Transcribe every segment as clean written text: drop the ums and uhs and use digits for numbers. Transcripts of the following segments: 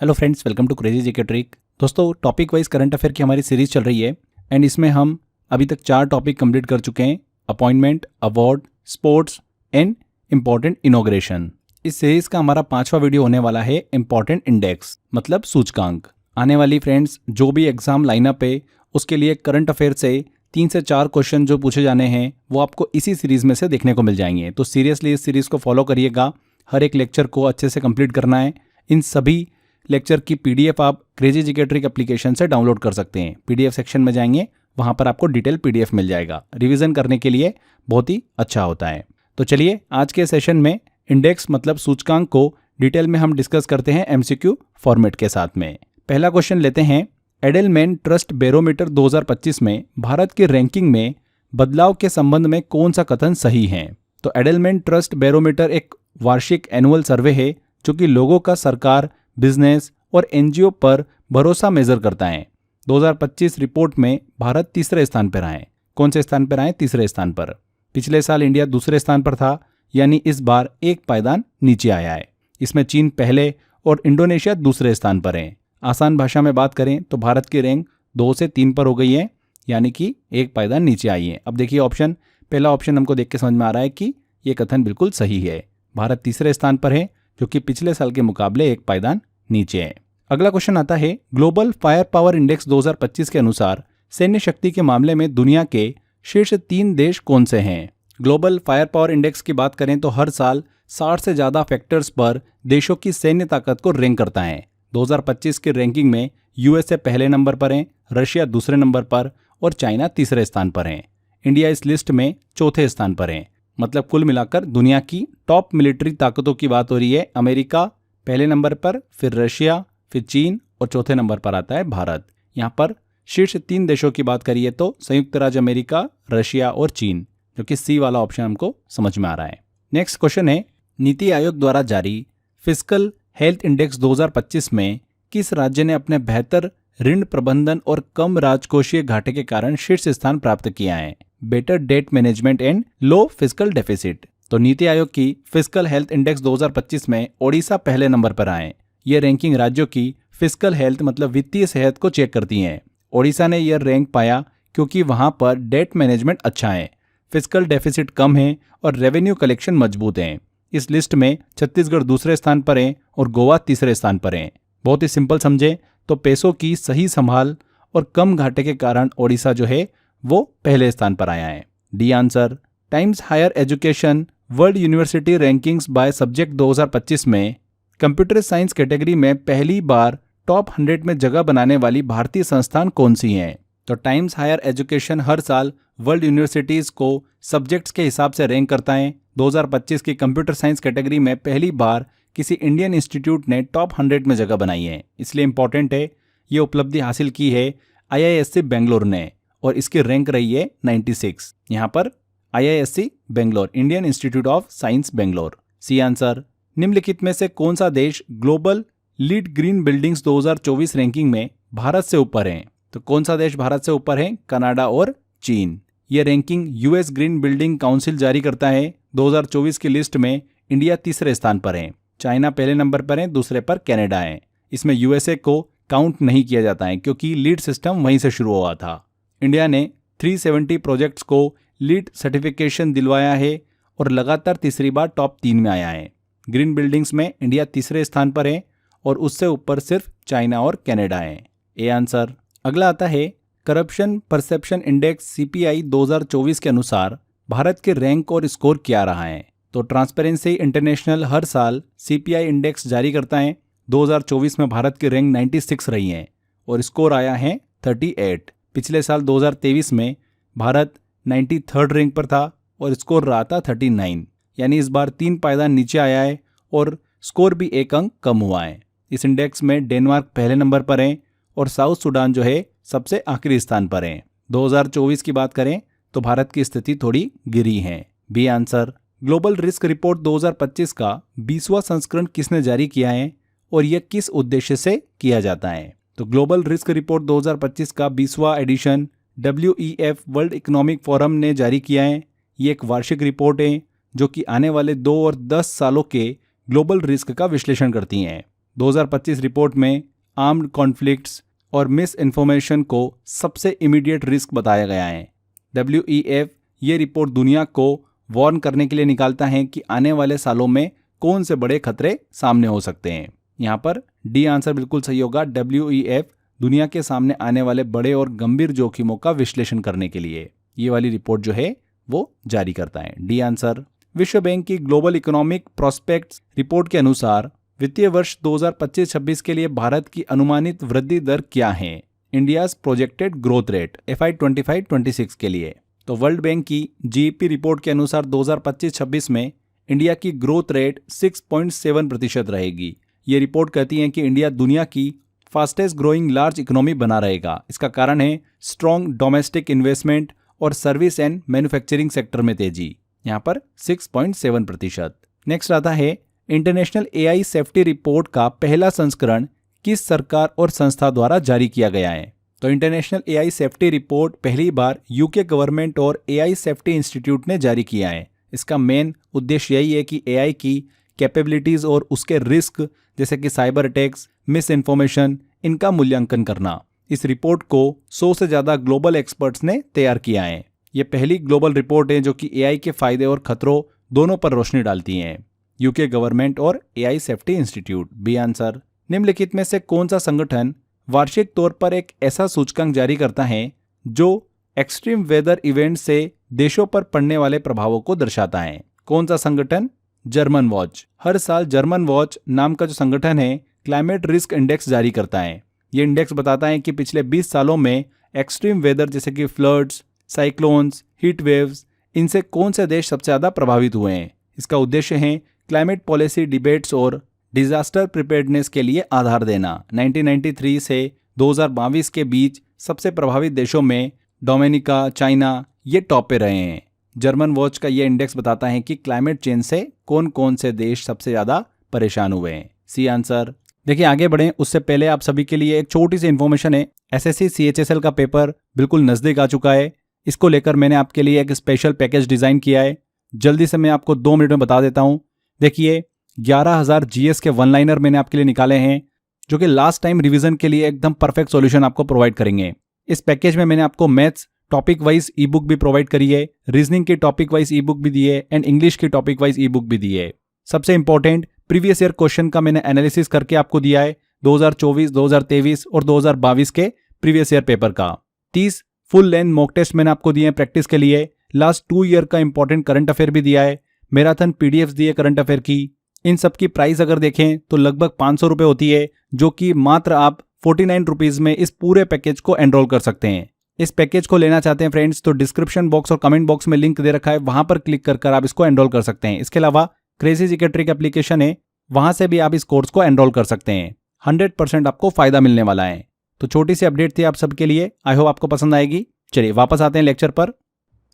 Hello friends, welcome to crazy GK trick. दोस्तों, topic wise current affair की हमारी series चल रही है एंड इसमें हम अभी तक 4 टॉपिक कंप्लीट कर चुके हैं। Appointment, award, sports and important inauguration. इस सीरीज का हमारा 5वां वीडियो होने वाला है इम्पॉर्टेंट इंडेक्स, मतलब सूचकांक। आने वाली फ्रेंड्स जो भी एग्जाम लाइनअप है उसके लिए करंट अफेयर से 3 से 4 क्वेश्चन जो पूछे जाने हैं वो आपको इसी सीरीज में से देखने को मिल जाएंगे। तो सीरियसली इस सीरीज को फॉलो करिएगा। हर एक लेक्चर को अच्छे से कंप्लीट करना है। इन सभी लेक्चर की पीडीएफ आप क्रेजी जीके ट्रिक एप्लीकेशन से डाउनलोड कर सकते हैं। पीडीएफ सेक्शन में जाएंगे, वहां पर आपको डिटेल पीडीएफ मिल जाएगा। रिवीजन करने के लिए बहुत ही अच्छा होता है। तो चलिए आज के सेशन में इंडेक्स मतलब सूचकांक को डिटेल में हम डिस्कस करते हैं एमसीक्यू फॉर्मेट के साथ में। पहला क्वेश्चन लेते हैं। एडेलमैन ट्रस्ट बैरोमीटर 2025 में भारत की रैंकिंग में बदलाव के संबंध में कौन सा कथन सही है? तो एडेलमैन ट्रस्ट बैरोमीटर एक वार्षिक एनुअल सर्वे है जो कि लोगों का सरकार, बिजनेस और एनजीओ पर भरोसा मेजर करता है। 2025 रिपोर्ट में भारत तीसरे स्थान पर आए। कौन से स्थान पर आए? तीसरे स्थान पर। पिछले साल इंडिया दूसरे स्थान पर था, यानी इस बार एक पायदान नीचे आया है। इसमें चीन पहले और इंडोनेशिया दूसरे स्थान पर है। आसान भाषा में बात करें तो भारत की रैंक 2 से 3 पर हो गई है, यानी कि एक पायदान नीचे आई है। अब देखिए ऑप्शन, पहला ऑप्शन हमको देख के समझ में आ रहा है कि ये कथन बिल्कुल सही है। भारत तीसरे स्थान पर है जो कि पिछले साल के मुकाबले एक पायदान नीचे है। अगला क्वेश्चन आता है। ग्लोबल फायर पावर इंडेक्स 2025 के अनुसार सैन्य शक्ति के मामले में दुनिया के शीर्ष 3 देश कौन से हैं? ग्लोबल फायर पावर इंडेक्स की बात करें तो हर साल 60 से ज्यादा फैक्टर्स पर देशों की सैन्य ताकत को रैंक करता है। 2025 की रैंकिंग में यूएसए पहले नंबर पर है, रशिया दूसरे नंबर पर और चाइना तीसरे स्थान पर है। इंडिया इस लिस्ट में चौथे स्थान पर है। मतलब कुल मिलाकर दुनिया की टॉप मिलिट्री ताकतों की बात हो रही है। अमेरिका पहले नंबर पर, फिर रशिया, फिर चीन और चौथे नंबर पर आता है भारत। यहाँ पर शीर्ष 3 देशों की बात करिए तो संयुक्त राज्य अमेरिका, रशिया और चीन, जो कि सी वाला ऑप्शन हमको समझ में आ रहा है। नेक्स्ट क्वेश्चन है। नीति आयोग द्वारा जारी फिस्कल हेल्थ इंडेक्स 2025 में किस राज्य ने अपने बेहतर ऋण प्रबंधन और कम राजकोषीय घाटे के कारण शीर्ष स्थान प्राप्त किया है? Better debt management and low fiscal deficit. तो नीति आयोग की फिस्कल हेल्थ इंडेक्स 2025 में ओडिशा पहले नंबर पर आए। ये रैंकिंग राज्यों की फिस्कल हेल्थ मतलब वित्तीय सेहत को चेक करती है। ओडिशा ने यह रैंक पाया क्योंकि वहां पर डेट मैनेजमेंट अच्छा है, फिस्कल डेफिसिट कम है और रेवेन्यू कलेक्शन मजबूत है। इस लिस्ट में छत्तीसगढ़ दूसरे स्थान पर है और गोवा तीसरे स्थान पर है। बहुत ही सिंपल समझे तो पैसों की सही संभाल और कम घाटे के कारण ओडिशा जो है वो पहले स्थान पर आया है। D answer. Times Higher Education World University Rankings by subject 2025 में कंप्यूटर साइंस कैटेगरी में पहली बार टॉप 100 में जगह बनाने वाली भारतीय संस्थान कौन सी है? तो टाइम्स हायर एजुकेशन हर साल वर्ल्ड यूनिवर्सिटीज को सब्जेक्ट्स के हिसाब से रैंक करता है। 2025 की कंप्यूटर साइंस कैटेगरी में पहली बार किसी इंडियन इंस्टीट्यूट ने टॉप 100 में जगह बनाई है, इसलिए इंपॉर्टेंट है। ये उपलब्धि हासिल की है IISc बेंगलोर ने और इसकी रैंक रही है 96। यहाँ पर IISc Bangalore, Indian Institute of Science Bangalore. C answer. निम्नलिखित में से कौन सा देश global lead green buildings 2024 ranking में भारत से ऊपर है? तो कौन सा देश भारत से ऊपर है? कनाडा और चीन। यह ranking US green building council जारी करता है। 2024 की लिस्ट में इंडिया तीसरे स्थान पर है, चाइना पहले नंबर पर है, दूसरे पर कनाडा है। इसमें यूएसए को काउंट नहीं किया जाता है क्योंकि लीड सिस्टम वहीं से शुरू हुआ था। इंडिया ने 370 प्रोजेक्ट्स को लीड सर्टिफिकेशन दिलवाया है और लगातार तीसरी बार टॉप 3 में आया है। ग्रीन बिल्डिंग्स में इंडिया तीसरे स्थान पर है और उससे ऊपर सिर्फ चाइना और कनाडा है। A answer. अगला आता है। करप्शन परसेप्शन इंडेक्स CPI 2024 के अनुसार भारत के रैंक और स्कोर क्या रहा है? तो ट्रांसपेरेंसी इंटरनेशनल हर साल CPI इंडेक्स जारी करता है। 2024 में भारत की रैंक 96 रही है और स्कोर आया है 38। पिछले साल 2023 में भारत 93rd रैंक पर था और स्कोर रहा था 39, यानी इस बार 3 पायदान नीचे आया है और स्कोर भी 1 अंक कम हुआ है। इस इंडेक्स में डेनमार्क पहले नंबर पर है और साउथ सूडान जो है सबसे आखिरी स्थान पर है। 2024 की बात करें तो भारत की स्थिति थोड़ी गिरी है। B answer. Global risk report 2025 का 20वां संस्करण किसने जारी किया है और यह किस उद्देश्य से किया जाता है? तो ग्लोबल रिस्क रिपोर्ट 2025 का 20वां edition WEF World Economic Forum ने जारी किया है। ये एक वार्षिक रिपोर्ट है जो कि आने वाले 2 और 10 सालों के ग्लोबल रिस्क का विश्लेषण करती हैं। 2025 रिपोर्ट में आर्म्ड कॉन्फ्लिक्ट्स और मिस इन्फॉर्मेशन को सबसे इमीडिएट रिस्क बताया गया है। WEF ये रिपोर्ट दुनिया को वार्न करने के लिए निकालता है कि आने वाले सालों में कौन से बड़े खतरे सामने हो सकते हैं। यहाँ पर डी आंसर बिल्कुल सही होगा। WEF दुनिया के सामने आने वाले बड़े और गंभीर जोखिमों का विश्लेषण करने के लिए ये वाली रिपोर्ट जो है वो जारी करता है। D answer. विश्व बैंक की ग्लोबल इकोनॉमिक प्रोस्पेक्ट्स रिपोर्ट के अनुसार वित्तीय वर्ष 2025-26 के लिए भारत की अनुमानित वृद्धि दर क्या है? India's projected growth rate FY 25-26 के लिए। तो वर्ल्ड बैंक की GEP रिपोर्ट के अनुसार 2025-26 में इंडिया की ग्रोथ रेट 6.7% रहेगी। ये रिपोर्ट कहती है कि इंडिया दुनिया की फास्टेस्ट ग्रोइंग लार्ज इकोनॉमी बना रहेगा। इसका कारण है स्ट्रॉन्ग डोमेस्टिक इन्वेस्टमेंट और सर्विस एंड मैन्युफैक्चरिंग सेक्टर में तेजी। यहाँ पर 6.7%। नेक्स्ट आता है इंटरनेशनल AI सेफ्टी रिपोर्ट का पहला संस्करण किस सरकार और संस्था द्वारा जारी किया गया है? तो इंटरनेशनल AI सेफ्टी रिपोर्ट पहली बार UK गवर्नमेंट और AI सेफ्टी इंस्टीट्यूट ने जारी किया है। इसका मेन उद्देश्य यही है कि AI की कैपेबिलिटीज और उसके रिस्क जैसे कि साइबर अटैक्स, मिस इन्फॉर्मेशन, इनका मूल्यांकन करना। इस रिपोर्ट को 100 से ज़्यादा ग्लोबल एक्सपर्ट्स ने तैयार किया है। ये पहली ग्लोबल रिपोर्ट है जो कि AI के फायदे और खतरों दोनों पर रोशनी डालती हैं। UK गवर्नमेंट और AI safety institute. B answer. निम्नलिखित में से कौन सा संगठन वार्षिक तौर पर एक ऐसा सूचकांक जारी करता है जो एक्सट्रीम वेदर इवेंट से देशों पर पड़ने वाले प्रभावों को दर्शाता है? कौन सा संगठन? German watch. हर साल जर्मन वॉच नाम का जो संगठन है क्लाइमेट रिस्क इंडेक्स जारी करता है। ये इंडेक्स बताता है कि पिछले 20 सालों में एक्सट्रीम वेदर जैसे कि फ्लड्स, साइक्लोन्स, हीट वेव्स, इनसे कौन से देश सबसे ज़्यादा प्रभावित हुए हैं। इसका उद्देश्य है क्लाइमेट पॉलिसी डिबेट्स और डिजास्टर प्रिपेयर्डनेस के लिए आधार देना। 1993 से 2022 के बीच सबसे प्रभावित देशों में डोमिनिका, चाइना ये टॉप पे रहे हैं। जर्मन वॉच का ये इंडेक्स बताता है कि क्लाइमेट चेंज से कौन कौन से देश सबसे ज़्यादा परेशान हुए हैं। C answer. देखिए आगे बढ़ें उससे पहले आप सभी के लिए एक छोटी सी इन्फॉर्मेशन है। SSC CHSL का पेपर बिल्कुल नज़दीक आ चुका है। इसको लेकर मैंने आपके लिए एक स्पेशल पैकेज डिज़ाइन किया है। जल्दी से मैं आपको 2 मिनट में बता देता हूँ। देखिए 11,000 GS के वन लाइनर मैंने आपके लिए निकाले हैं जो कि लास्ट टाइम रिवीजन के लिए एकदम परफेक्ट सॉल्यूशन आपको प्रोवाइड करेंगे। इस पैकेज में मैंने आपको मैथ्स टॉपिक वाइज ई बुक भी प्रोवाइड करी है, रीजनिंग की टॉपिक वाइज ई बुक भी दी है एंड इंग्लिश की टॉपिक वाइज ई बुक भी दी है। सबसे इंपॉर्टेंट प्रीवियस ईयर क्वेश्चन का मैंने एनालिसिस करके आपको दिया है 2024, 2023 और 2022 के प्रीवियस ईयर पेपर का। 30 फुल लेंथ मॉक टेस्ट मैंने आपको दिए हैं प्रैक्टिस के लिए। लास्ट 2 ईयर का इंपॉर्टेंट करंट अफेयर भी दिया है। मैराथन PDFs दिए करंट अफेयर की। इन सब की प्राइस अगर देखें तो लगभग 500 रुपये होती है, जो कि मात्र आप 49 रुपीज़ में इस पूरे पैकेज को एनरोल कर सकते हैं। इस पैकेज को लेना चाहते हैं फ्रेंड्स तो डिस्क्रिप्शन बॉक्स और कमेंट बॉक्स में लिंक दे रखा है, वहां पर क्लिक कर आप इसको एनरोल कर सकते हैं। इसके अलावा क्रेजी जीके ट्रिक एप्लीकेशन है, वहां से भी आप इस कोर्स को एनरोल कर सकते हैं। 100% आपको फायदा मिलने वाला है। तो छोटी सी अपडेट थी आप सबके लिए, आई होप आपको पसंद आएगी। चलिए वापस आते हैं लेक्चर पर।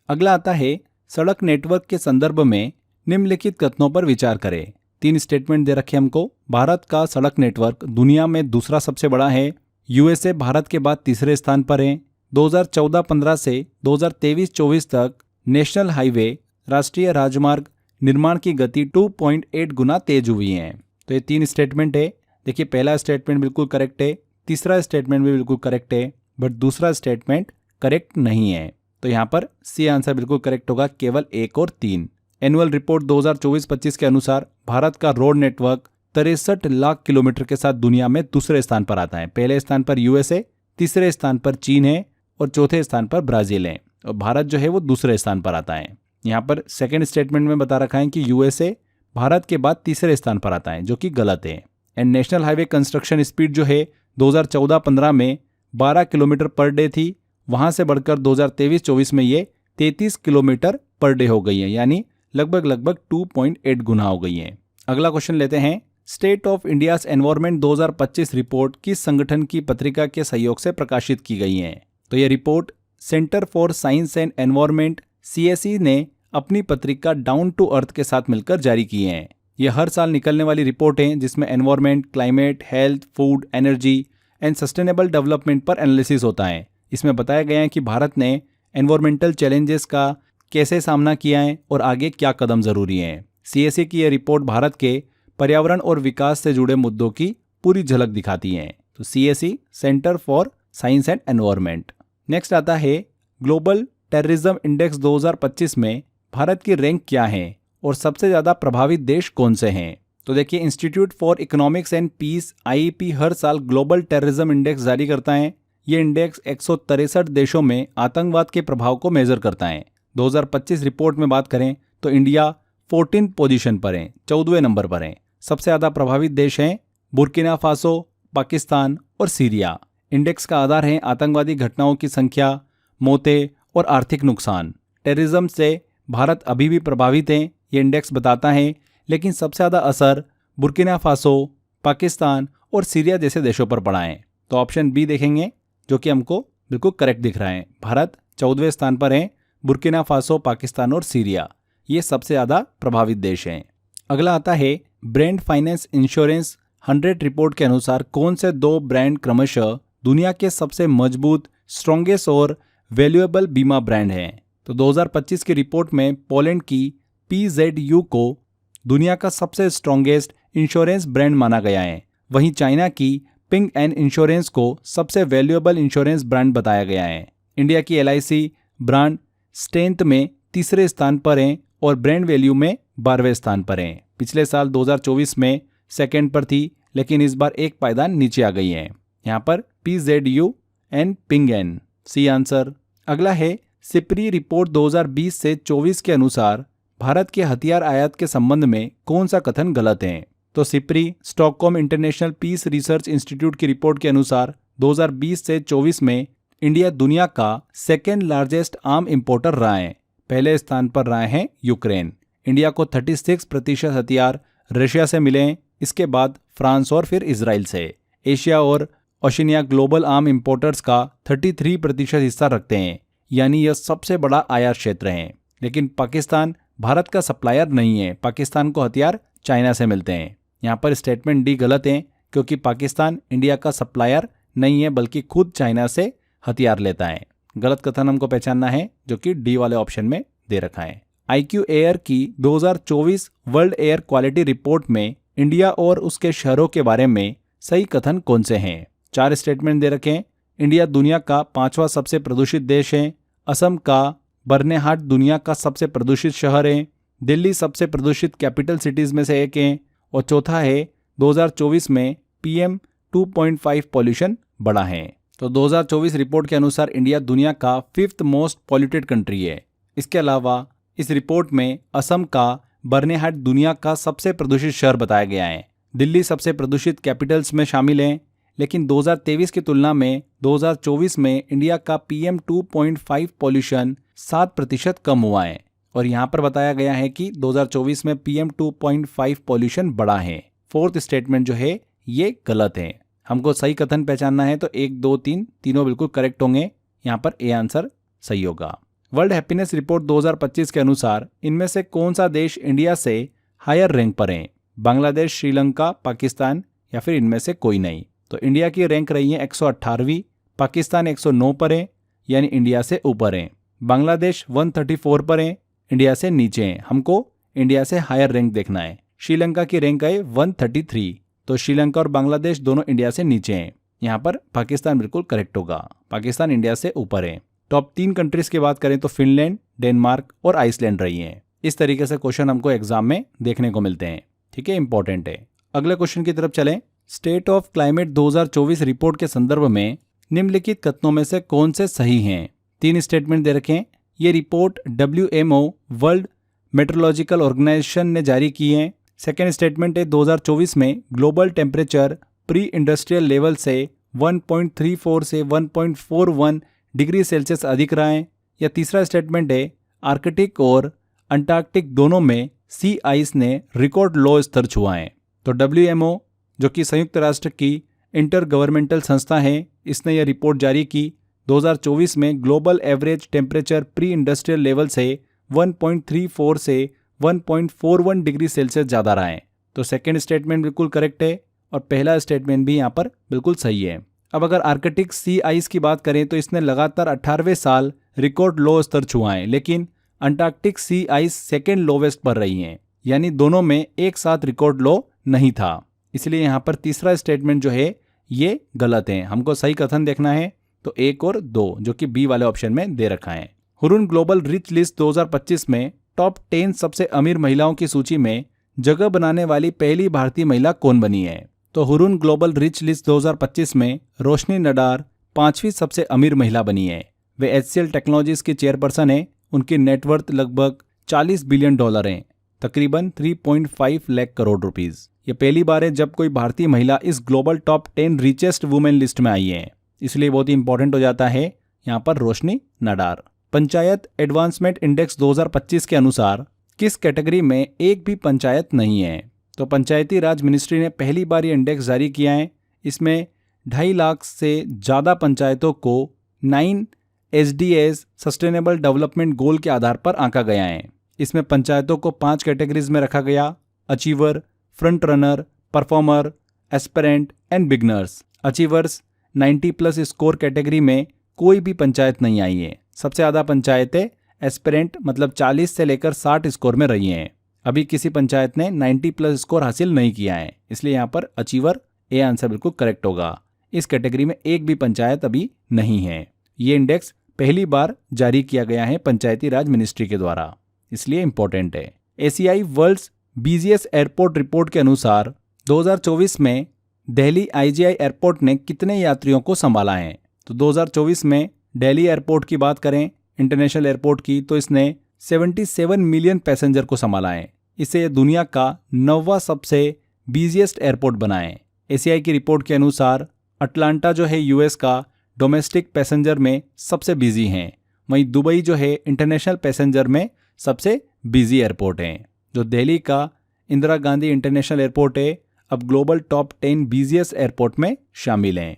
अगला आता है सड़क नेटवर्क के संदर्भ में निम्नलिखित कथनों पर विचार करें। 3 स्टेटमेंट दे रखे हमको। भारत का सड़क नेटवर्क दुनिया में दूसरा सबसे बड़ा है। USA भारत के बाद तीसरे स्थान पर है। 2014-15 से 2023-24 तक नेशनल हाईवे राष्ट्रीय राजमार्ग निर्माण की गति 2.8 गुना तेज हुई है। तो ये 3 स्टेटमेंट है। देखिए पहला स्टेटमेंट बिल्कुल करेक्ट है, तीसरा स्टेटमेंट भी बिल्कुल करेक्ट है, बट दूसरा स्टेटमेंट करेक्ट नहीं है। तो यहाँ पर सी आंसर बिल्कुल करेक्ट होगा, केवल 1 और 3। एनुअल रिपोर्ट 2024-25 के अनुसार भारत का रोड नेटवर्क 63 लाख किलोमीटर के साथ दुनिया में दूसरे स्थान पर आता है। पहले स्थान पर USA, तीसरे स्थान पर चीन है और चौथे स्थान पर ब्राजील है, और भारत जो है वो दूसरे स्थान पर आता है। यहाँ पर सेकंड स्टेटमेंट में बता रखा है कि USA भारत के बाद तीसरे स्थान पर आता है, जो कि गलत है। And national highway construction speed जो है 2014-15 में 12 किलोमीटर पर डे थी, वहाँ से बढ़कर 2023-24 में ये 33 किलोमीटर पर डे हो गई है, यानी लगभग 2.8 गुना हो गई है। अगला क्वेश्चन लेते हैं। State of India's environment 2025 report किस संगठन की पत्रिका के सहयोग से प्रकाशित की गई है? तो ये report centre for science and environment CSE ने अपनी पत्रिका डाउन टू अर्थ के साथ मिलकर जारी की है। ये हर साल निकलने वाली रिपोर्ट है जिसमें environment, climate, health, food, energy and sustainable development पर एनालिसिस होता है। इसमें बताया गया है कि भारत ने एनवायरमेंटल चैलेंजेस का कैसे सामना किया है और आगे क्या कदम जरूरी हैं। CSE की यह रिपोर्ट भारत के पर्यावरण और विकास से जुड़े मुद्दों की पूरी झलक दिखाती हैं। तो CSE centre for science and environment. Next आता है ग्लोबल टेररिज्म इंडेक्स 2025 में भारत की रैंक क्या है और सबसे ज़्यादा प्रभावित देश कौन से हैं। तो देखिए, Institute for Economics and Peace IEP हर साल ग्लोबल टेररिज्म इंडेक्स जारी करता है। ये इंडेक्स 163 देशों में आतंकवाद के प्रभाव को मेजर करता है। 2025 रिपोर्ट में बात करें तो इंडिया 14 पोजीशन पर है, 14वें नंबर पर है। सबसे ज़्यादा प्रभावित देश हैं बुर्किना फासो, पाकिस्तान और सीरिया। इंडेक्स का आधार है आतंकवादी घटनाओं की संख्या, मौतें और आर्थिक नुकसान। टेररिज्म से भारत अभी भी प्रभावित है, ये इंडेक्स बताता है, लेकिन सबसे ज़्यादा असर बुर्किना फासो, पाकिस्तान और सीरिया जैसे देशों पर पड़ा है। तो ऑप्शन बी देखेंगे, जो कि हमको बिल्कुल करेक्ट दिख रहा है। भारत 14वें स्थान पर है, बुर्किना फासो, पाकिस्तान और सीरिया ये सबसे ज़्यादा प्रभावित देश हैं। अगला आता है ब्रांड फाइनेंस इंश्योरेंस 100 रिपोर्ट के अनुसार कौन से 2 ब्रांड क्रमशः दुनिया के सबसे मजबूत, स्ट्रॉन्गेस्ट और वैल्यूएबल बीमा ब्रांड हैं। तो 2025 की रिपोर्ट में पोलैंड की PZU को दुनिया का सबसे स्ट्रॉन्गेस्ट इंश्योरेंस ब्रांड माना गया है। वहीं चाइना की पिंग एंड इंश्योरेंस को सबसे वैल्यूएबल इंश्योरेंस ब्रांड बताया गया है। इंडिया की LIC ब्रांड स्ट्रेंथ में 3रे स्थान पर है और ब्रांड वैल्यू में 12वें स्थान पर है। पिछले साल 2024 में सेकंड पर थी, लेकिन इस बार एक पायदान नीचे आ गई है। यहाँ पर PZU and Ping An, C answer. अगला है सिप्री रिपोर्ट 2020 से 24 के अनुसार भारत के हथियार आयात के संबंध में कौन सा कथन गलत है। तो SIPRI Stockholm International Peace Research Institute की रिपोर्ट के अनुसार 2020 से 24 में इंडिया दुनिया का सेकेंड लार्जेस्ट आर्म इंपोर्टर रहा है। पहले स्थान पर रहा है यूक्रेन। इंडिया को 36% हथियार रशिया से मिले हैं, इसके बाद फ्रांस और फिर इजराइल से। एशिया और ओशिनिया ग्लोबल आर्म इंपोर्टर्स का 33% हिस्सा रखते हैं, यानी यह सबसे बड़ा आयात क्षेत्र है। लेकिन पाकिस्तान भारत का सप्लायर नहीं है, पाकिस्तान को हथियार चाइना से मिलते हैं। यहाँ पर स्टेटमेंट डी गलत है, क्योंकि पाकिस्तान इंडिया का सप्लायर नहीं है, बल्कि खुद चाइना से हथियार लेता है। गलत कथन हमको पहचानना है, जो कि डी वाले ऑप्शन में दे रखा है। IQ एयर की 2024 वर्ल्ड एयर क्वालिटी रिपोर्ट में इंडिया और उसके शहरों के बारे में सही कथन कौन से हैं। 4 स्टेटमेंट दे रखे हैं। इंडिया दुनिया का 5वां सबसे प्रदूषित देश है। असम का बर्नेहाट दुनिया का सबसे प्रदूषित शहर है। दिल्ली सबसे प्रदूषित कैपिटल सिटीज में से एक है। और चौथा है 2024 में PM 2.5 पॉल्यूशन बढ़ा है। तो 2024 रिपोर्ट के अनुसार इंडिया दुनिया का 5th मोस्ट पॉल्यूटेड कंट्री है। इसके अलावा इस रिपोर्ट में असम का बर्नेहाट दुनिया का सबसे प्रदूषित शहर बताया गया है। दिल्ली सबसे प्रदूषित कैपिटल्स में शामिल है, लेकिन 2023 की तुलना में 2024 में इंडिया का PM 2.5 पॉल्यूशन 7% कम हुआ है। और यहाँ पर बताया गया है कि 2024 में PM 2.5 पॉल्यूशन बढ़ा है। 4th स्टेटमेंट जो है ये गलत है। हमको सही कथन पहचानना है, तो 1, 2, 3 तीनों बिल्कुल करेक्ट होंगे। यहाँ पर ए आंसर सही होगा। वर्ल्ड हैप्पीनेस रिपोर्ट 2025 के अनुसार इनमें से कौन सा देश इंडिया से हायर रैंक पर है। बांग्लादेश, श्रीलंका, पाकिस्तान या फिर इनमें से कोई नहीं। तो इंडिया की रैंक रही है 118वीं, पाकिस्तान 109 पर है, यानी इंडिया से ऊपर है। बांग्लादेश 134 पर है, इंडिया से नीचे है। हमको इंडिया से हायर रैंक देखना है। श्रीलंका की रैंक है 133, तो श्रीलंका और बांग्लादेश दोनों इंडिया से नीचे हैं। यहाँ पर पाकिस्तान बिल्कुल करेक्ट होगा। पाकिस्तान इंडिया से ऊपर है। टॉप 3 कंट्रीज की बात करें तो फिनलैंड, डेनमार्क और आइसलैंड रही हैं। इस तरीके से क्वेश्चन हमको एग्जाम में देखने को मिलते हैं। ठीक है, इंपॉर्टेंट है। अगले क्वेश्चन की तरफ चलें। स्टेट ऑफ क्लाइमेट 2024 रिपोर्ट के संदर्भ में निम्नलिखित कथनों में से कौन से सही हैं। 3 स्टेटमेंट दे रखे हैं। ये report WMO World Meteorological Organization ने जारी की है। सेकेंड स्टेटमेंट है 2024 में global temperature pre industrial level से 1.34 से 1.41 डिग्री सेल्सियस अधिक रहा है। या तीसरा स्टेटमेंट है आर्कटिक और अंटार्कटिक दोनों में सी आइस ने रिकॉर्ड लो स्तर छुआ है। तो WMO जो कि संयुक्त राष्ट्र की इंटर गवर्नमेंटल संस्था है, इसने यह रिपोर्ट जारी की। 2024 में global average temperature pre industrial level से 1.34 से 1.41 डिग्री सेल्सियस ज़्यादा रहा है। तो सेकेंड स्टेटमेंट बिल्कुल करेक्ट है और पहला स्टेटमेंट भी यहाँ पर बिल्कुल सही है। अब अगर आर्कटिक सी आइस की बात करें तो इसने लगातार 18वें साल रिकॉर्ड लो स्तर छुआ है, लेकिन अंटार्कटिक सी आइस सेकेंड लोवेस्ट पर रही है, यानी दोनों में एक साथ रिकॉर्ड लो नहीं था। इसलिए यहाँ पर तीसरा स्टेटमेंट जो है ये गलत है। हमको सही कथन देखना है तो 1 और 2 जो कि बी वाले ऑप्शन में दे रखा है। हुरुन ग्लोबल रिच लिस्ट 2025 में टॉप 10 सबसे अमीर महिलाओं की सूची में जगह बनाने वाली पहली भारतीय महिला कौन बनी है? तो हुरुन ग्लोबल रिच लिस्ट 2025 में रोशनी नडार 5वीं सबसे अमीर महिला बनी है। वे HCL टेक्नोलॉजीज की चेयरपर्सन है। उनकी नेटवर्थ लगभग $40 बिलियन है, तकरीबन 3.5 लाख करोड़ रुपीस। ये पहली बार है जब कोई भारतीय महिला इस global top 10 richest women list में आई है, इसलिए बहुत ही इंपॉर्टेंट हो जाता है यहाँ पर रोशनी नडार। पंचायत एडवांसमेंट इंडेक्स 2025 के अनुसार किस कैटेगरी में एक भी पंचायत नहीं है? तो पंचायती राज मिनिस्ट्री ने पहली बार ये इंडेक्स जारी किया है। इसमें 2.5 लाख से ज़्यादा पंचायतों को 9 SDGs सस्टेनेबल डेवलपमेंट गोल के आधार पर आंका गया है। इसमें पंचायतों को 5 कैटेगरीज में रखा गया: achiever, front runner, performer, aspirant and beginners. Achievers 90+ score category में कोई भी पंचायत नहीं आई है। सबसे ज़्यादा पंचायतें एस्पिरेंट मतलब 40 से लेकर 60 स्कोर में रही हैं। अभी किसी पंचायत ने 90+ स्कोर हासिल नहीं किया है, इसलिए यहाँ पर अचीवर ए आंसर बिल्कुल करेक्ट होगा। इस कैटेगरी में एक भी पंचायत अभी नहीं है। ये इंडेक्स पहली बार जारी किया गया है पंचायती राज मिनिस्ट्री के द्वारा, इसलिए इंपॉर्टेंट है। एशियाई वर्ल्ड्स बिजिएस्ट एयरपोर्ट रिपोर्ट के अनुसार 2024 में दिल्ली IGI एयरपोर्ट ने कितने यात्रियों को संभाला है? तो 2024 में दिल्ली एयरपोर्ट की बात करें, इंटरनेशनल एयरपोर्ट की, तो इसने 77 मिलियन पैसेंजर को संभाला है। इसे दुनिया का 9वां सबसे बिजिएस्ट एयरपोर्ट बना है। एशियाई की रिपोर्ट के अनुसार अटलांटा जो है US का डोमेस्टिक पैसेंजर में सबसे बिजी हैं, वहीं दुबई जो है इंटरनेशनल पैसेंजर में सबसे बिजी एयरपोर्ट है। जो दिल्ली का इंदिरा गांधी इंटरनेशनल एयरपोर्ट है अब ग्लोबल टॉप 10 बिजिएस्ट एयरपोर्ट में शामिल हैं।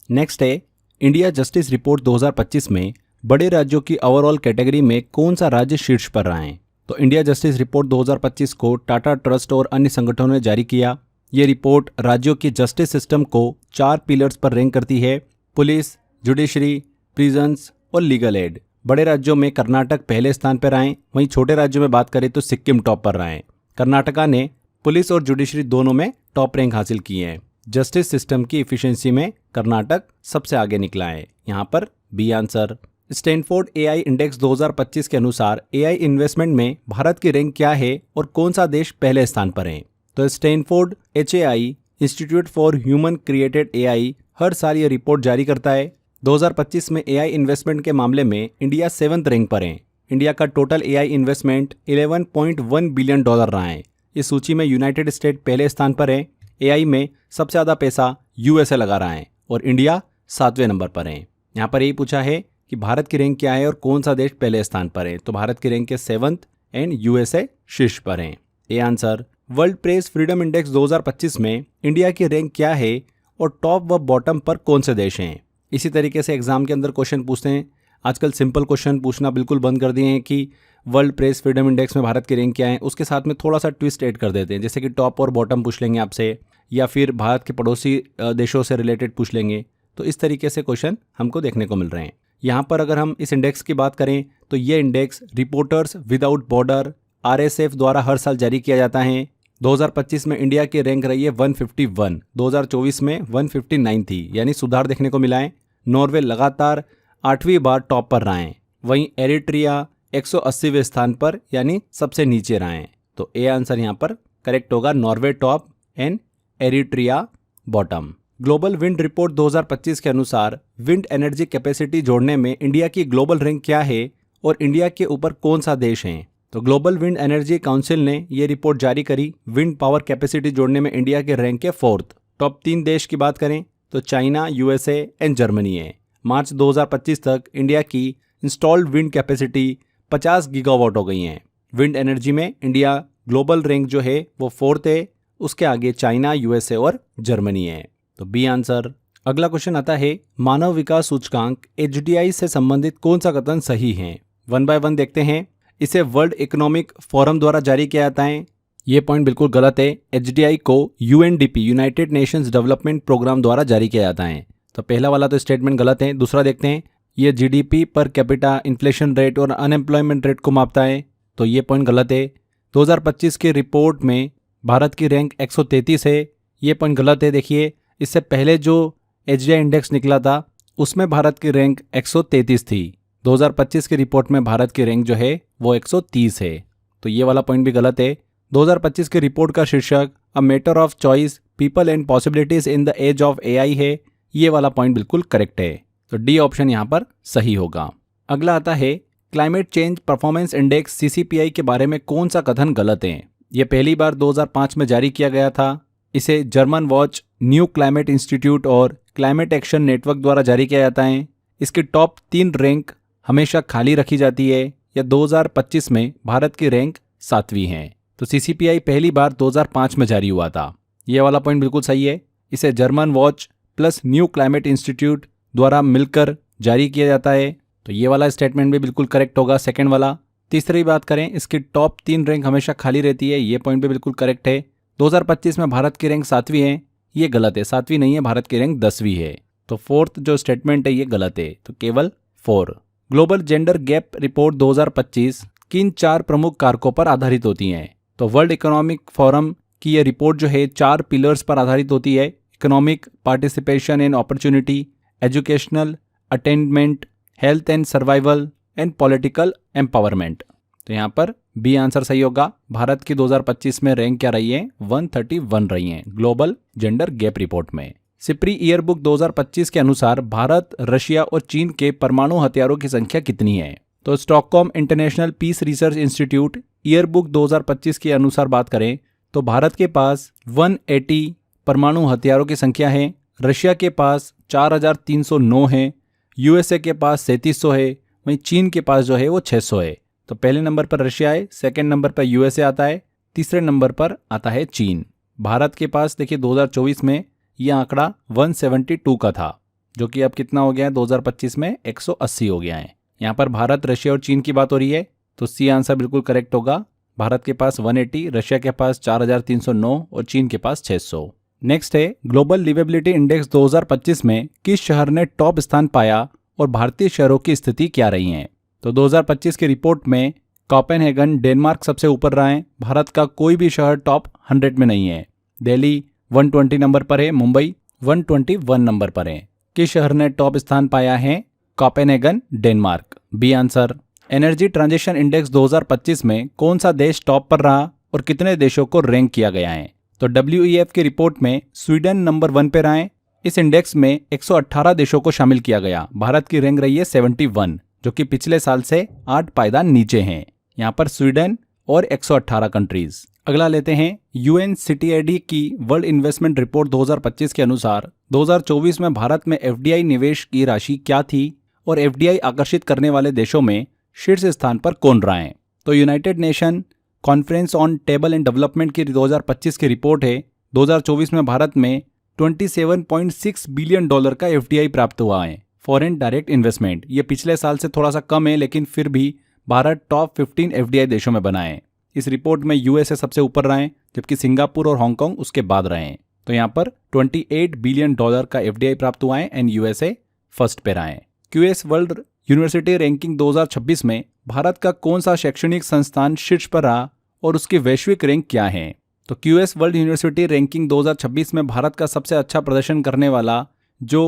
नेक्स्ट है इंडिया जस्टिस रिपोर्ट 2025 में बड़े राज्यों की ओवरऑल कैटेगरी में कौन सा राज्य शीर्ष पर रहा है? तो इंडिया जस्टिस रिपोर्ट 2025 को टाटा ट्रस्ट और अन्य संगठनों ने जारी किया। ये रिपोर्ट राज्यों की जस्टिस सिस्टम को 4 पिलर्स पर रैंक करती है: पुलिस, जुडिशरी, प्रिजन्स और लीगल एड। बड़े राज्यों में कर्नाटक पहले स्थान पर आए, वहीं छोटे राज्यों में बात करें तो सिक्किम टॉप पर रहा है। कर्नाटका ने पुलिस और जुडिशरी दोनों में टॉप रैंक हासिल की है। जस्टिस सिस्टम की इफिशिएंसी में कर्नाटक सबसे आगे निकला है, यहाँ पर B answer. Stanford AI index 2025 के अनुसार AI इन्वेस्टमेंट में भारत की रैंक क्या है और कौन सा देश पहले स्थान पर है? तो Stanford HAI institute for human created AI हर साल ये रिपोर्ट जारी करता है। 2025 में AI इन्वेस्टमेंट के मामले में इंडिया 7th रैंक पर है। इंडिया का टोटल AI इन्वेस्टमेंट $11.1 बिलियन रहा है। इस सूची में यूनाइटेड स्टेट पहले स्थान पर है। AI में सबसे ज़्यादा पैसा USA लगा रहा है और इंडिया 7वें नंबर पर है। यहाँ पर यही पूछा है कि भारत की रैंक क्या है और कौन सा देश पहले स्थान पर है, तो भारत की रैंक है 7th एंड USA शीर्ष पर है। A answer. World press freedom index 2025 में इंडिया की रैंक क्या है और टॉप व बॉटम पर कौन से देश हैं? इसी तरीके से एग्जाम के अंदर क्वेश्चन पूछते हैं। आजकल सिंपल क्वेश्चन पूछना बिल्कुल बंद कर दिए हैं कि वर्ल्ड प्रेस फ्रीडम इंडेक्स में भारत की रैंक क्या है, उसके साथ में थोड़ा सा ट्विस्ट ऐड कर देते हैं, जैसे कि टॉप और बॉटम पूछ लेंगे आपसे, या फिर भारत के पड़ोसी देशों से रिलेटेड पूछ लेंगे। तो इस तरीके से क्वेश्चन हमको देखने को मिल रहे हैं। यहाँ पर अगर हम इस इंडेक्स की बात करें तो ये index reporters without border RSF द्वारा हर साल जारी किया जाता है। 2025 में इंडिया की रैंक रही है 151, 2024 में 159 थी, यानी सुधार देखने को मिला है। नॉर्वे लगातार 8वीं बार टॉप पर रहा है, वहीं एरिट्रिया 180वें स्थान पर यानी सबसे नीचे रहा है। तो ए आंसर यहाँ पर करेक्ट होगा, Norway top and Eritrea bottom. Global wind report 2025 के अनुसार विंड एनर्जी कैपेसिटी जोड़ने में इंडिया की ग्लोबल रैंक क्या है और इंडिया के ऊपर कौन सा देश है? तो ग्लोबल विंड एनर्जी काउंसिल ने ये रिपोर्ट जारी करी। विंड पावर कैपेसिटी जोड़ने में इंडिया के रैंक है 4th। टॉप 3 देश की बात करें तो चाइना, USA एंड जर्मनी है। मार्च 2025 तक इंडिया की इंस्टॉल्ड विंड कैपेसिटी 50 गीगावाट हो गई है। विंड एनर्जी में इंडिया ग्लोबल रैंक जो है वो 4th है, उसके आगे चाइना, USA और जर्मनी है। तो बी आंसर। अगला क्वेश्चन आता है, मानव विकास सूचकांक HDI से संबंधित कौन सा कथन सही है? 1 बाय 1 देखते हैं। इसे वर्ल्ड इकोनॉमिक फोरम द्वारा जारी किया जाता है, ये पॉइंट बिल्कुल गलत है। HDI को UNDP United Nations Development Programme द्वारा जारी किया जाता है। तो पहला वाला तो स्टेटमेंट गलत है। दूसरा देखते हैं, ये GDP per capita, inflation rate और अनएम्प्लॉयमेंट रेट को मापता है, तो ये पॉइंट गलत है। 2025 की रिपोर्ट में भारत की रैंक 133 है, ये पॉइंट गलत है। देखिए, इससे पहले जो HDI इंडेक्स निकला था उसमें भारत की रैंक 133 थी। 2025 की रिपोर्ट में भारत की रैंक जो है वो 130 है, तो ये वाला पॉइंट भी गलत है। 2025 की रिपोर्ट का शीर्षक a matter of choice people and possibilities in the age of AI है। ये वाला पॉइंट बिल्कुल करेक्ट है, तो डी ऑप्शन यहाँ पर सही होगा। अगला आता है climate change performance index CCPI के बारे में कौन सा कथन गलत है। ये पहली बार 2005 में जारी किया गया था। इसे German watch, new climate institute और क्लाइमेट एक्शन नेटवर्क द्वारा जारी किया जाता है। इसकी टॉप 3 रैंक हमेशा खाली रखी जाती है। या 2025 में भारत की रैंक 7वीं है। तो CCPI पहली बार 2005 में जारी हुआ था। ये वाला पॉइंट बिल्कुल सही है। इसे German watch plus new climate institute द्वारा मिलकर जारी किया जाता है, तो ये वाला स्टेटमेंट भी बिल्कुल करेक्ट होगा, सेकंड वाला। तीसरी बात करें, इसकी टॉप 3 रैंक हमेशा खाली रहती है, ये पॉइंट भी बिल्कुल करेक्ट है। 2025 में भारत की रैंक 7वीं है, ये गलत है। 7वीं नहीं है, भारत की रैंक 10वीं है। तो फोर्थ जो स्टेटमेंट है ये गलत है, तो केवल 4। ग्लोबल जेंडर गैप रिपोर्ट 2025 किन 4 प्रमुख कारकों पर आधारित होती हैं। तो वर्ल्ड इकोनॉमिक फोरम की ये रिपोर्ट जो है 4 पिलर्स पर आधारित होती है। Economic participation and opportunity, educational attainment, health and survival and political empowerment. तो यहाँ पर बी आंसर सही होगा। भारत की 2025 में रैंक क्या रही है, 131 रही है ग्लोबल जेंडर गैप रिपोर्ट में। सिप्री ईयरबुक 2025 के अनुसार भारत, रशिया और चीन के परमाणु हथियारों की संख्या कितनी है। तो Stockholm International Peace Research Institute yearbook 2025 के अनुसार बात करें तो भारत के पास 180 परमाणु हथियारों की संख्या है, रशिया के पास 4309 है, USA के पास 3700 है, वहीं चीन के पास जो है वो 600 है। तो पहले नंबर पर रशिया है, सेकंड नंबर पर USA आता है, तीसरे नंबर पर आता है चीन। भारत के पास देखिए 2024 में यह आंकड़ा 172 का था, जो कि अब कितना हो गया है 2025 में 180 हो गया है। यहाँ पर भारत, रशिया और चीन की बात हो रही है, तो सी आंसर बिल्कुल करेक्ट होगा। भारत के पास 180, रशिया के पास 4309 और चीन के पास 600। नेक्स्ट है ग्लोबल लिवेबिलिटी इंडेक्स 2025 में किस शहर ने टॉप स्थान पाया और भारतीय शहरों की स्थिति क्या रही है। तो 2025 की रिपोर्ट में कोपेनहेगन, डेनमार्क सबसे ऊपर रहा है। भारत का कोई भी शहर टॉप 100 में नहीं है। दिल्ली 120 नंबर पर है, मुंबई 121 नंबर पर है। किस शहर ने टॉप स्थान पाया है, Copenhagen, Denmark, B answer. Energy transition index 2025 में कौन सा देश टॉप पर रहा और कितने देशों को रैंक किया गया है। तो WEF की रिपोर्ट में स्वीडन नंबर 1 पर आए। इस इंडेक्स में 118 देशों को शामिल किया गया। भारत की रैंक रही है 71, जो कि पिछले साल से 8 पायदान नीचे हैं। यहाँ पर स्वीडन और 118 कंट्रीज। अगला लेते हैं UNCTAD की वर्ल्ड इन्वेस्टमेंट रिपोर्ट 2025 के अनुसार 2024 में भारत में FDI निवेश की राशि क्या थी और FDI आकर्षित करने वाले देशों में शीर्ष स्थान पर कौन रहा है। तो United nation conference on table and development की 2025 की रिपोर्ट है। 2024 में भारत में $27.6 बिलियन का FDI प्राप्त हुआ है, फॉरेन डायरेक्ट इन्वेस्टमेंट। ये पिछले साल से थोड़ा सा कम है, लेकिन फिर भी भारत टॉप 15 FDI देशों में बना है। इस रिपोर्ट में USA सबसे ऊपर रहे, जबकि सिंगापुर और हांगकांग उसके बाद रहे हैं। तो यहाँ पर $28 बिलियन का FDI प्राप्त हुआ है एंड USA फर्स्ट पे रहा है। QS वर्ल्ड यूनिवर्सिटी रैंकिंग 2026 में भारत का कौन सा शैक्षणिक संस्थान शीर्ष पर रहा और उसकी वैश्विक रैंक क्या है। तो QS वर्ल्ड यूनिवर्सिटी रैंकिंग 2026 में भारत का सबसे अच्छा प्रदर्शन करने वाला जो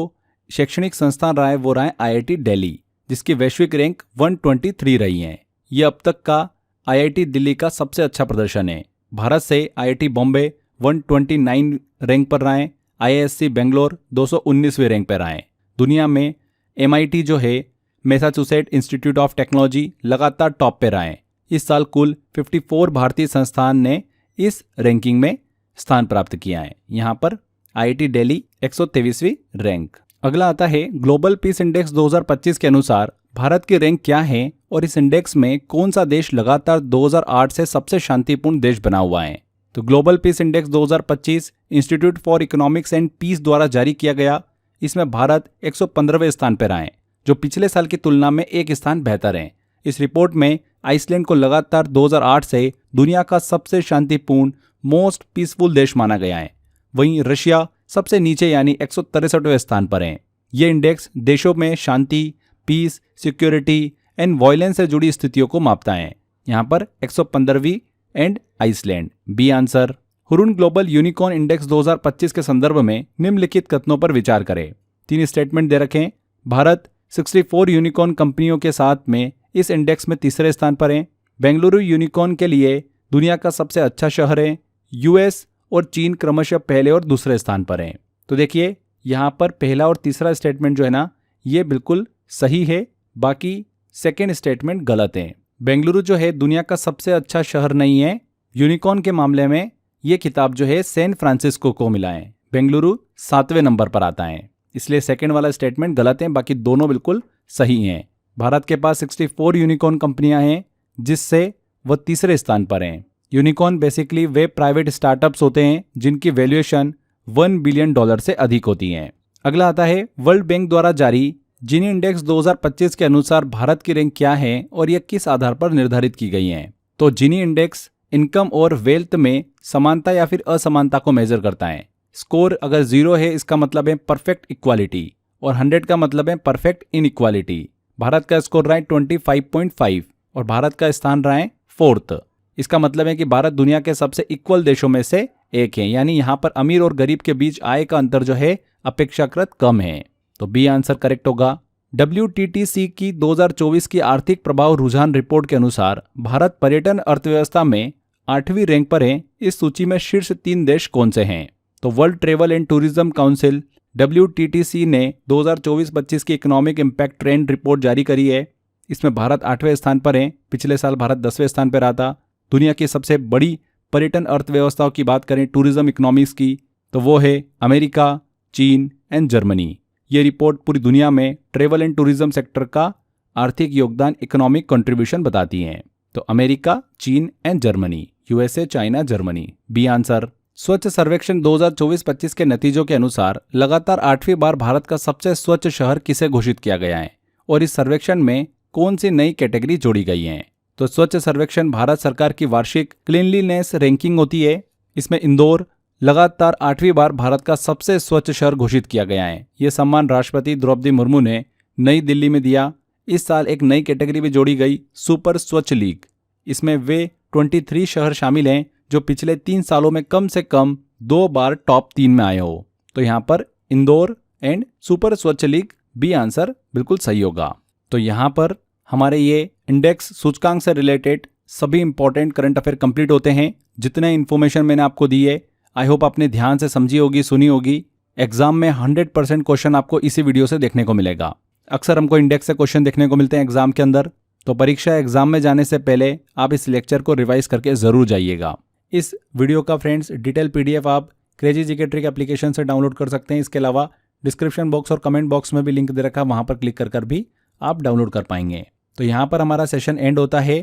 शैक्षणिक संस्थान रहा है वो रहा है IIT दिल्ली, जिसकी वैश्विक रैंक 123 रही है। ये अब तक का IIT दिल्ली का सबसे अच्छा प्रदर्शन है। भारत से IIT बॉम्बे 129 रैंक पर रहा है, IISc बेंगलोर 219वें रैंक पर रहा है। दुनिया में MIT जो है, मैसाचुसेट इंस्टीट्यूट ऑफ टेक्नोलॉजी, लगातार टॉप पे रहा है। इस साल कुल 54 भारतीय संस्थान ने इस रैंकिंग में स्थान प्राप्त किया है। यहाँ पर IIT दिल्ली 123वीं रैंक। अगला आता है ग्लोबल पीस इंडेक्स 2025 के अनुसार भारत की रैंक क्या है और इस इंडेक्स में कौन सा देश लगातार 2008 से सबसे शांतिपूर्ण देश बना हुआ है। तो global peace index 2025 Institute for Economics and Peace द्वारा जारी किया गया। इसमें भारत 115वें स्थान पर आए, जो पिछले साल की तुलना में एक स्थान बेहतर है। इस रिपोर्ट में आइसलैंड को लगातार 2008 से दुनिया का सबसे शांतिपूर्ण मोस्ट पीसफुल देश माना गया है। वहीं रशिया सबसे नीचे यानी 163वें स्थान पर है। ये इंडेक्स देशों में शांति, पीस, सिक्योरिटी एंड वायलेंस से जुड़ी स्थितियों को मापता है। यहाँ पर 115वीं and Iceland, B answer. Hurun Global Unicorn Index 2025 के संदर्भ में निम्नलिखित कथनों पर विचार करें। 3 स्टेटमेंट दे रखे हैं। भारत 64 यूनिकॉर्न कंपनियों के साथ में इस इंडेक्स में तीसरे स्थान पर है। बेंगलुरु यूनिकॉर्न के लिए दुनिया का सबसे अच्छा शहर है। यूएस और चीन क्रमशः पहले और दूसरे स्थान पर हैं। तो देखिए यहाँ पर पहला और तीसरा स्टेटमेंट जो है ना, ये बिल्कुल सही है, बाकी सेकेंड स्टेटमेंट गलत है। बेंगलुरु जो है दुनिया का सबसे अच्छा शहर नहीं है। यूनिकॉर्न के मामले में ये खिताब जो है सैन फ्रांसिस्को को मिला है। बेंगलुरु 7वें नंबर पर आता है, इसलिए सेकेंड वाला स्टेटमेंट गलत है, बाकी दोनों बिल्कुल सही हैं। भारत के पास 64 यूनिकॉर्न कंपनियां हैं, जिससे वह तीसरे स्थान पर हैं। यूनिकॉर्न बेसिकली वे प्राइवेट स्टार्टअप्स होते हैं जिनकी वैल्यूएशन $1 बिलियन से अधिक होती है। अगला आता है वर्ल्ड बैंक द्वारा जारी जिनी इंडेक्स 2025 के अनुसार भारत की रैंक क्या है और यह किस आधार पर निर्धारित की गई है। तो जिनी इंडेक्स इनकम और वेल्थ में समानता या फिर असमानता को मेजर करता है। स्कोर अगर 0 है इसका मतलब है परफेक्ट इक्वालिटी और 100 का मतलब है परफेक्ट इनइक्वालिटी। भारत का स्कोर रहा है 25.5 और भारत का स्थान रहा है 4th। इसका मतलब है कि भारत दुनिया के सबसे इक्वल देशों में से एक है, यानी यहाँ पर अमीर और गरीब के बीच आय का अंतर जो है अपेक्षाकृत कम है। तो बी आंसर करेक्ट होगा। WTTC की 2024 की आर्थिक प्रभाव रुझान रिपोर्ट के अनुसार भारत पर्यटन अर्थव्यवस्था में 8वीं रैंक पर है। इस सूची में शीर्ष 3 देश कौन से हैं? तो world travel and tourism council WTTC ने 2024-25 की इकोनॉमिक इम्पैक्ट ट्रेंड रिपोर्ट जारी करी है। इसमें भारत 8वें स्थान पर है। पिछले साल भारत 10वें स्थान पर रहा था। दुनिया की सबसे बड़ी पर्यटन अर्थव्यवस्थाओं की बात करें टूरिज्म इकोनॉमिक्स की, तो वो है अमेरिका, चीन एंड जर्मनी। ये रिपोर्ट पूरी दुनिया में ट्रेवल एंड टूरिज्म सेक्टर का आर्थिक योगदान, इकोनॉमिक कंट्रीब्यूशन बताती हैं। तो अमेरिका, चीन and Germany, USA, China, Germany. B answer. Swachh Survekshan 2024-25 के नतीजों के अनुसार लगातार 8वीं बार भारत का सबसे स्वच्छ शहर किसे घोषित किया गया है और इस सर्वेक्षण में कौन सी नई कैटेगरी जोड़ी गई है? तो स्वच्छ सर्वेक्षण भारत सरकार की वार्षिक क्लीनलीनेस रैंकिंग होती है। इसमें इंदौर लगातार 8वीं बार भारत का सबसे स्वच्छ शहर घोषित किया गया है। यह सम्मान राष्ट्रपति द्रौपदी मुर्मू ने नई दिल्ली में दिया। इस साल एक नई कैटेगरी भी जोड़ी गई, सुपर स्वच्छ लीग। इसमें वे 23 शहर शामिल हैं जो पिछले 3 सालों में कम से कम 2 बार टॉप 3 में आए हो। तो यहाँ पर इंदौर एंड सुपर स्वच्छ लीग, बी आंसर बिल्कुल सही होगा। तो यहाँ पर हमारे ये इंडेक्स सूचकांक से रिलेटेड सभी इंपॉर्टेंट करंट अफेयर कंप्लीट होते हैं। जितने इन्फॉर्मेशन मैंने आपको दी है, आई होप आपने ध्यान से समझी होगी, सुनी होगी। एग्जाम में 100% क्वेश्चन आपको इसी वीडियो से देखने को मिलेगा। अक्सर हमको इंडेक्स से क्वेश्चन देखने को मिलते हैं एग्जाम के अंदर, तो परीक्षा एग्जाम में जाने से पहले आप इस लेक्चर को रिवाइज करके जरूर जाइएगा। इस वीडियो का फ्रेंड्स डिटेल PDF आप क्रेजी जीके ट्रिक एप्लीकेशन से डाउनलोड कर सकते हैं। इसके अलावा डिस्क्रिप्शन बॉक्स और कमेंट बॉक्स में भी लिंक दे रखा है, वहां पर क्लिक कर भी आप डाउनलोड कर पाएंगे। तो यहाँ पर हमारा सेशन एंड होता है।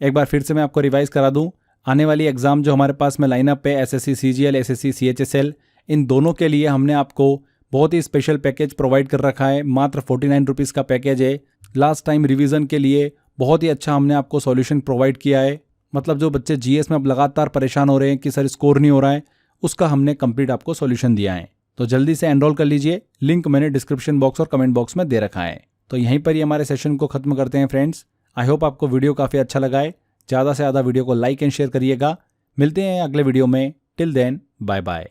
एक बार फिर से मैं आपको रिवाइज करा दूं, आने वाली एग्जाम जो हमारे पास में लाइनअप है SSC CGL, SSC CHSL, इन दोनों के लिए हमने आपको बहुत ही स्पेशल पैकेज प्रोवाइड कर रखा है। मात्र 49 रुपीज़ का पैकेज है। लास्ट टाइम रिवीजन के लिए बहुत ही अच्छा हमने आपको सॉल्यूशन प्रोवाइड किया है। मतलब जो बच्चे GS में अब लगातार परेशान हो रहे हैं कि सर स्कोर नहीं हो रहा है, उसका हमने कंप्लीट आपको सॉल्यूशन दिया है। तो जल्दी से एनरोल कर लीजिए, लिंक मैंने डिस्क्रिप्शन बॉक्स और कमेंट बॉक्स में दे रखा है। तो यहीं पर ही हमारे सेशन को खत्म करते हैं फ्रेंड्स। आई होप आपको वीडियो काफ़ी अच्छा लगा है। ज़्यादा से ज़्यादा वीडियो को लाइक एंड शेयर करिएगा। मिलते हैं अगले वीडियो में। Till then bye bye.